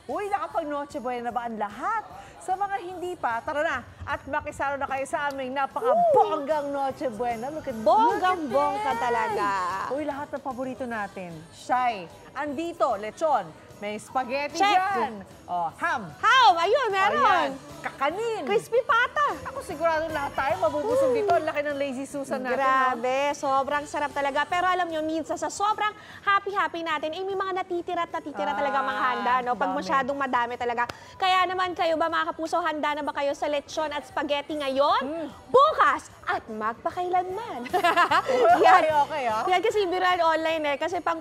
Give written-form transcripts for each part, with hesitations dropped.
Uy, nakapag Noche Buena na ba ang lahat? Sa mga hindi pa, tara na at makisalo na kayo sa aming napaka-bonggang Noche Buena. Look at Bonggang-bongga talaga. Uy, lahat ng paborito natin. Shy, andito, lechon, may spaghetti Check. dyan. Oh, ham. Ham! Ayun, meron. Ayan, kakanin. Crispy pata. Ako sigurado lahat tayo mabubusog dito. Ang laki ng Lazy Susan natin. Grabe, sobrang sarap talaga. Pero alam nyo, minsan sa sobrang happy-happy natin, eh, may mga natitira talaga mga handa, no? Pag dami. masyadong madami talaga. Kaya naman kayo ba, mga kapuso, handa na ba kayo sa lechon at spaghetti ngayon? Bukas at magpakailanman. Okay. Yan kasi viral online eh. Kasi pang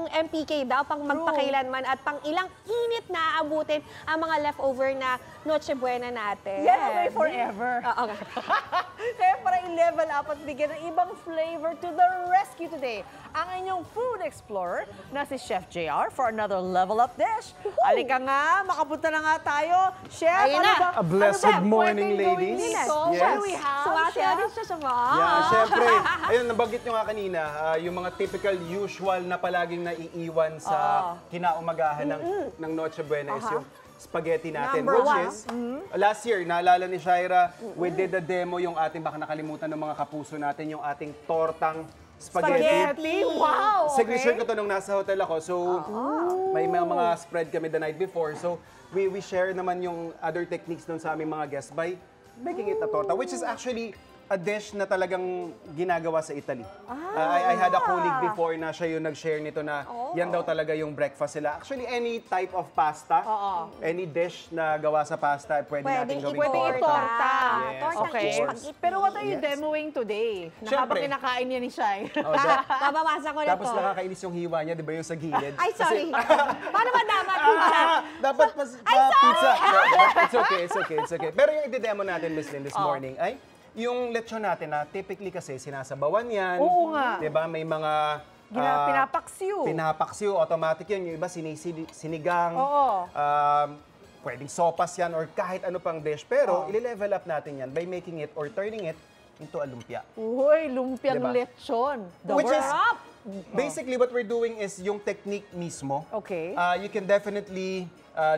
MPK daw, pang magpakailanman at pang ilang init na aabutin ang mga leftover na Noche Buena natin. Yan ang way forever. Okay. Kaya para i-level up at bigyan ng ibang flavor to the rescue today, ang inyong food explorer na si Chef JR for another level up dish. Halika nga, makapunta na nga tayo. Chef, Ayun na. ba? A blessed Ano ba morning, pwedeng gawin ladies. dito? Yes. What do we have, Sumati Chef? natin siya sa mga. Yeah, syempre. Ayun, nabanggit nyo nga kanina, yung mga typical, usual na palaging naiiwan sa kinaumagahan ng Noche Buena is yung spaghetti natin. Number Which one. is, last year, naalala ni Shaira, we did a demo yung ating, baka nakalimutan ng mga kapuso natin, yung ating tortang spaghetti. Spaghetti? Wow! Signature Okay. ko to nung nasa hotel ako. So, may mga spread kami the night before. So, we share naman yung other techniques dun sa aming mga guests by making it a torta, which is actually a dish na talagang ginagawa sa Italy. I had a colleague before na siya yung nag-share nito na yan daw talaga yung breakfast sila. Actually, any type of pasta, any dish na gawa sa pasta, pwede natin gawing Pwede torta. itorta. Yes, Torta of Okay. course. Pero what are you Yes. demoing today? Na Siyempre. habang kinakain niya ni Shai. Oh, Babawasan ko na Tapos to. nakakainis yung hiwa niya, di ba yung sa gilid? Ay, sorry. Paano ba dapat pizza? Dapat pizza. No, it's okay. Pero yung i-demo natin, Miss Lynn, this morning ay yung lechon natin na typically kasi sinasabawan yan. Oo nga. Di ba? May mga Pinapaksiw. pinapaksiw, automatic yun. Yung iba sinigang. Oo. Pwedeng sopas yan or kahit ano pang dish. Pero ili-level up natin yan by making it or turning it into a lumpia. Uy, lumpiang Diba? lechon. The Which is, worst. basically what we're doing is yung technique mismo. Okay. You can definitely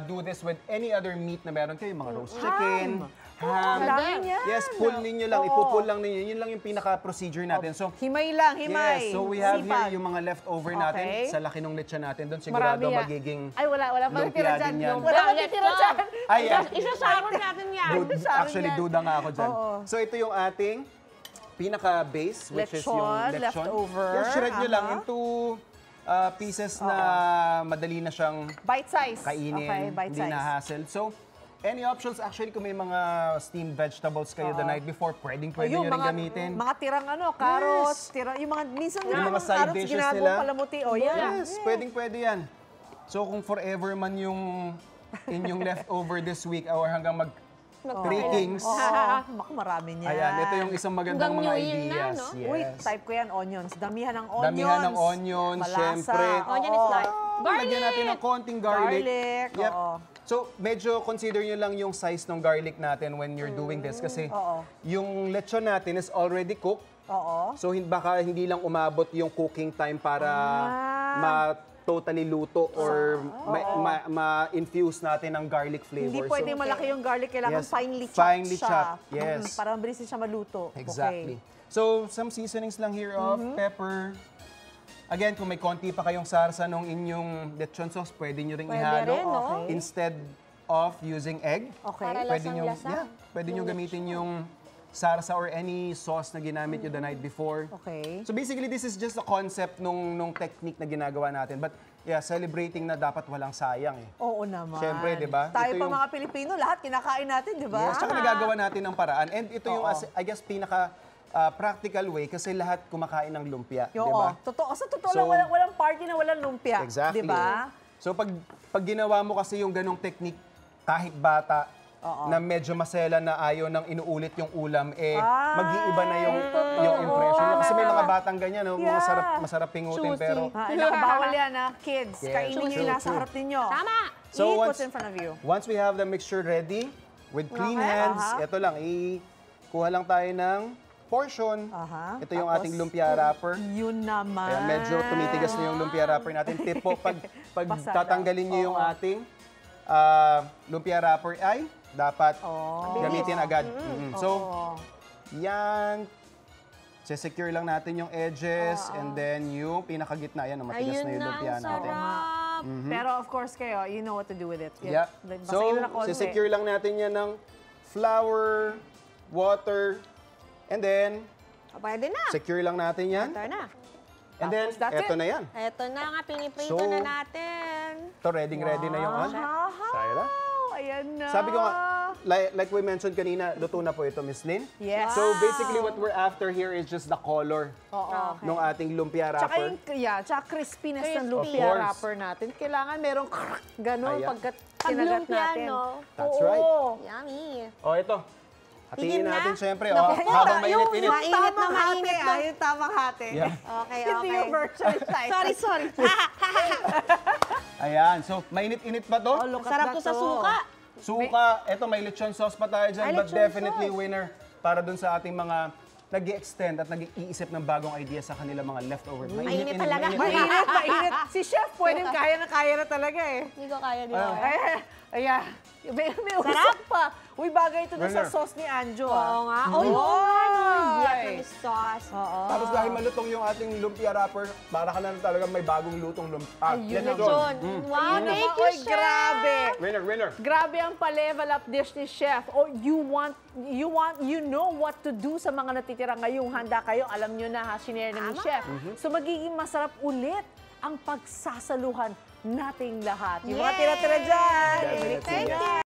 do this with any other meat na meron kayo, mga roast chicken, ham. Ang dami niyan. Yes, pull ninyo lang, ipupull lang ninyo. Yun lang yung pinaka-procedure natin. So, Himay lang, himay. yes, so we have Sipag. here yung mga leftover Okay. natin sa laki ng lechon natin. Doon sigurado Marami yan. magiging Ay, wala matitira lumpia dyan. din yan. Wala matitira dyan. Ay, yan. Isasahod natin yan. Actually, duda nga ako dyan. Oo. So, ito yung ating pinaka-base, which is yung Lechon, lechon. leftover. Yes, shred nyo lang Aha. into pieces na madali na siyang Bite size. kainin, Okay, bite hindi size. na hassle. So, any options, actually, kung may mga steamed vegetables kayo the night before, pwede Yung nyo rin gamitin. mga tirang carrots, Yes. yung mga, minsan Yung mga side carrots, dishes ginagawang nila. palamuti. O, yan. Yes, pwede yan. So, kung forever man yung inyong leftover this week or hanggang mag Three Kings, Baka marami niyan. ayan, ito yung isang magandang Hanggang mga New Year na, ideas. no? Yes. Uy, type ko yan, onions. Damihan ng onions. Damihan ng onions, Malasa. syempre. Onion is like Lagyan natin ng konting garlic. Garlic, Yep. oo. So, medyo consider nyo lang yung size ng garlic natin when you're doing this kasi yung lechon natin is already cooked. Oo. So, baka hindi lang umabot yung cooking time para totally luto or ma-infuse natin ng garlic flavor. Hindi pwedeng malaki yung garlic, kailangan Yes, finely chopped finely siya. chopped, yes. Para mabilis siya maluto. Exactly. Okay. So, some seasonings lang here of pepper. Again, kung may konti pa kayong sarsa nung inyong lechon sauce, pwede nyo ring Pwede ihalo. rin, no? Okay. Instead of using egg, Okay. Para pwede nyo, lasang-lasa. pwede nyo gamitin yung sarsa or any sauce na ginamit nyo the night before. Okay. So basically, this is just a concept nung technique na ginagawa natin. But yeah, celebrating na dapat walang sayang eh. Oo naman. Siyempre, di ba? Tayo Ito pa yung- mga Pilipino, lahat kinakain natin, di ba? Yes, tsaka nagagawa natin ng paraan. And ito yung, I guess, practical way kasi lahat kumakain ng lumpia. Yo, di ba? totoo. Sa totoo So- lang, walang party na walang lumpia. Exactly. Di ba? So pag ginawa mo kasi yung ganong technique, kahit bata, na medyo masela na ayaw nang inuulit yung ulam, mag-iiba na yung impression niya. Kasi may mga batang ganyan, no? Yeah. masarap pingutin, Choosy. pero... Bawal yan, kids. Yes, Kainin nyo yung true, nasa true. harap ninyo. Tama. So Eat once- what's in front of you. Once we have the mixture ready, with clean Okay, hands, ito lang, kuha lang tayo ng portion. Aha. Ito yung Tapos, ating lumpia wrapper. Yun naman. Kaya medyo tumitigas na yung lumpia wrapper natin. Tip po, pag Basa tatanggalin nyo yung ating lumpia wrapper ay dapat gamitin agad. So, yan. Secure lang natin yung edges and then yung pinakagitna. Yan, matigas Ayun na yung na, lumpia ang natin. sarap. Pero of course kayo, you know what to do with it. Yeah. Basahin So, mo na konti. secure lang natin yan ng flour, water, and then Pwede na. secure lang natin yan. Ito na. And then, Tapos, that's eto it. na yan. Ito na nga, piniprito So, na natin. Ito, ready na yung ano. Syra. Ayan na. Sabi ko nga, like we mentioned kanina, luto na po ito, Miss Lynn. Yes. So basically what we're after here is just the color ng ating lumpia Tsaka wrapper. yung, tsaka crispiness ng Crispy. lumpia Of course. wrapper natin. Kailangan merong ganun Ayan. pagkat Pag kinagat lumpia, natin. no? That's Oo. right. Yummy. Oh, ito. Tigil Hatiin na? natin syempre. Naku Oh, po, habang Yung mainit-init. Mainit na, tamang hati, mainit na. yung tamang hati. Yeah. Okay, Hindi okay. yung virtual size. Sorry. Ayan. So, mainit-init pa to? Oh, look at Sarap that, to sa oh. suka. Suka. Ito, may lechon sauce pa tayo dyan. Ay, But lechon definitely sauce. winner para dun sa ating mga nag-i-extend at nag-iisip ng bagong idea sa kanila mga leftover. Mainit talaga. Mainit, mainit. Si Chef, pwedeng kaya na talaga eh. Hindi ko kaya din. Ayan. May Sarap. usap pa. Uy, bagay ito dun sa Winner. sauce ni Anjo. Oo nga. Mm. Oy, oo nga, no. Oy. Vietnamese sauce. Tapos dahil malutong yung ating lumpia wrapper, para ka na talaga may bagong lutong lumpia. Ayun, Lechon. Wow, Ayun thank naman. you, Oy, Chef. grabe. Winner. Grabe ang pa-level up dish ni Chef. O you know what to do sa mga natitira ngayong handa kayo. Alam nyo na ha, sinare na ni Chef. So magiging masarap ulit ang pagsasaluhan nating lahat. Yung mga Yay! tira-tira dyan. Definitely, Thank yes. you.